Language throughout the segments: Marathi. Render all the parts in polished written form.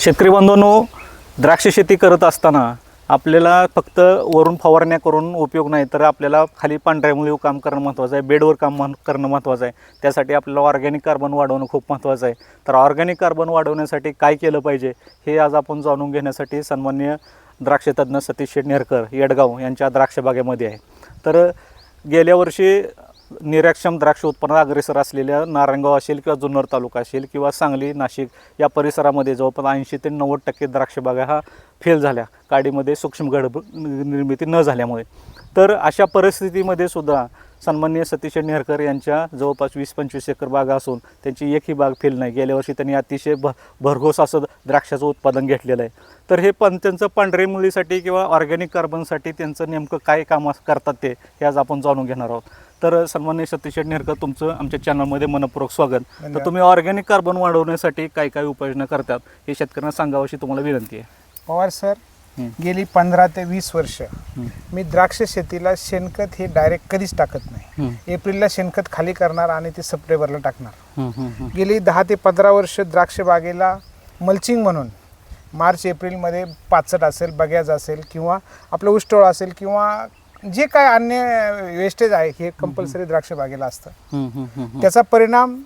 शेतकरी बांधवांनो, द्राक्ष शेती करत असताना आपल्याला फक्त वरून फवारण्या करून उपयोग नाही, तर आपल्याला खाली पांढऱ्या मुळीवर काम करणं महत्त्वाचं आहे, बेडवर काम करणं महत्त्वाचं आहे. त्यासाठी आपल्याला ऑर्गॅनिक कार्बन वाढवणं खूप महत्त्वाचं आहे. तर ऑर्गॅनिक कार्बन वाढवण्यासाठी काय केलं पाहिजे हे आज आपण जाणून घेण्यासाठी सन्माननीय द्राक्षतज्ञ सतीश शेठ नेरकर येडगाव यांच्या द्राक्ष बागेमध्ये आहे. तर गेल्या वर्षी निर्यातक्षम द्राक्ष उत्पन्नात अग्रेसर असलेल्या नारायणगाव असेल किंवा जुन्नर तालुका असेल किंवा सांगली, नाशिक या परिसरामध्ये जवळपास 80 ते 90% द्राक्ष बागा हा फेल झाल्या, काडीमध्ये सूक्ष्म घड निर्मिती न झाल्यामुळे. तर अशा परिस्थितीमध्ये सुद्धा सन्माननीय सतीश शेठ नेरकर यांच्या जवळपास 20-25 एकर बागा असून त्यांची एकही बाग फेल नाही. गेल्या वर्षी त्यांनी अतिशय भरघोस असं द्राक्षाचं उत्पादन घेतलेलं आहे. तर हे पण त्यांचं पांढरे मुळीसाठी किंवा ऑर्गॅनिक कार्बनसाठी त्यांचं नेमकं काय काम करतात ते हे आज आपण जाणून घेणार आहोत. तर सन्माननीय सतीश शेठ नेरकर, तुमचं आमच्या चॅनलमध्ये मनपूर्वक स्वागत. तर तुम्ही ऑर्गॅनिक कार्बन वाढवण्यासाठी काय काय उपाययोजना करतात हे शेतकऱ्यांना सांगावं अशी तुम्हाला विनंती आहे. पवार सर, गेली 15 ते 20 वर्ष मी द्राक्ष शेतीला शेणखत हे डायरेक्ट कधीच टाकत नाही. एप्रिलला शेणखत खाली करणार आणि ते सप्टेंबरला टाकणार. गेली 10 ते 15 वर्ष द्राक्ष बागेला मल्चिंग म्हणून मार्च एप्रिलमध्ये पाचट असेल, बग्याज असेल किंवा आपलं उष्टोळ असेल किंवा जे काय अन्य वेस्टेज आहे हे कंपल्सरी द्राक्ष बागेला असतं. त्याचा परिणाम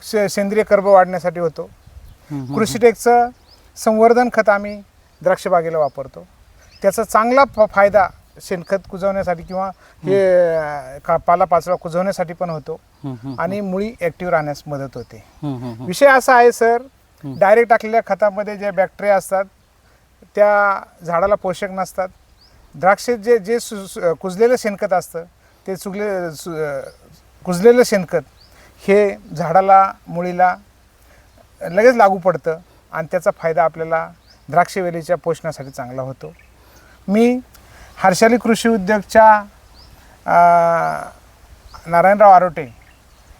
सेंद्रिय कर्ब वाढण्यासाठी होतो. कृषीटेकचं संवर्धन खत आम्ही द्राक्ष बागेला वापरतो. त्याचा चांगला फायदा शेणखत कुजवण्यासाठी किंवा हे पालापाचोळा कुजवण्यासाठी पण होतो आणि मुळी ॲक्टिव्ह राहण्यास मदत होते. विषय असा आहे सर, डायरेक्ट टाकलेल्या खतामध्ये जे बॅक्टेरिया असतात त्या झाडाला पोषक नसतात. द्राक्षे जे कुजलेलं शेणखत असतं ते कुजलेलं शेणखत हे झाडाला, मुळीला लगेच लागू पडतं आणि त्याचा फायदा आपल्याला द्राक्षवेलीच्या पोषणासाठी चांगला होतो. मी हर्षाली कृषी उद्योगच्या नारायणराव आरोटे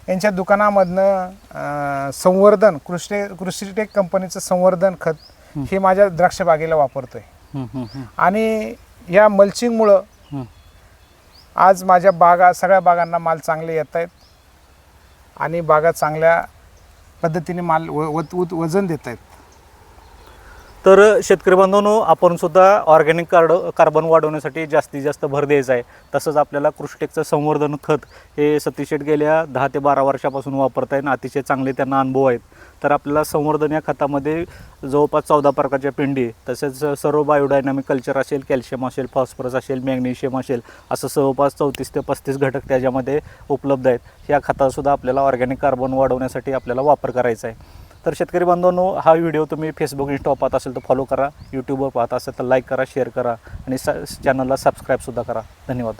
यांच्या दुकानामधनं संवर्धन कृषीटेक कंपनीचं संवर्धन खत हे माझ्या द्राक्ष बागेला वापरतो आहे. आणि या मल्चिंगमुळं आज माझ्या सगळ्या बागांना माल चांगले येत आहेत आणि बागा चांगल्या पद्धतीने माल वजन देत आहेत. तर शेतकरी बांधवांनो, आपण सुद्धा ऑर्गॅनिक कार्बन वाढवण्यासाठी जास्तीत जास्त भर द्यायचा आहे. तसंच आपल्याला कृषीटेकचं संवर्धन खत हे सतीश शेठ गेल्या 10 ते 12 वर्षापासून वापरत आहेत. अतिशय चांगले त्यांना अनुभव आहेत. तर आपल्याला संवर्धन या खतामध्ये जवळपास 14 प्रकारच्या पेंडी, तसेच सर्व बायोडायनामिक कल्चर असेल, कॅल्शियम असेल, फॉस्फरस असेल, मॅग्नेशियम असेल, असं जवळपास 34 ते 35 घटक त्याच्यामध्ये उपलब्ध आहेत. या खतासुद्धा आपल्याला ऑर्गॅनिक कार्बन वाढवण्यासाठी आपल्याला वापर करायचा आहे. तर शेतकरी बांधवांनो, हा व्हिडिओ तुम्ही फेसबुक, इंस्टा पाहत असेल तर फॉलो करा, यूट्यूबवर पाहत असेल तर लाईक करा, शेअर करा आणि चॅनलला सबस्क्राईबसुद्धा करा. धन्यवाद.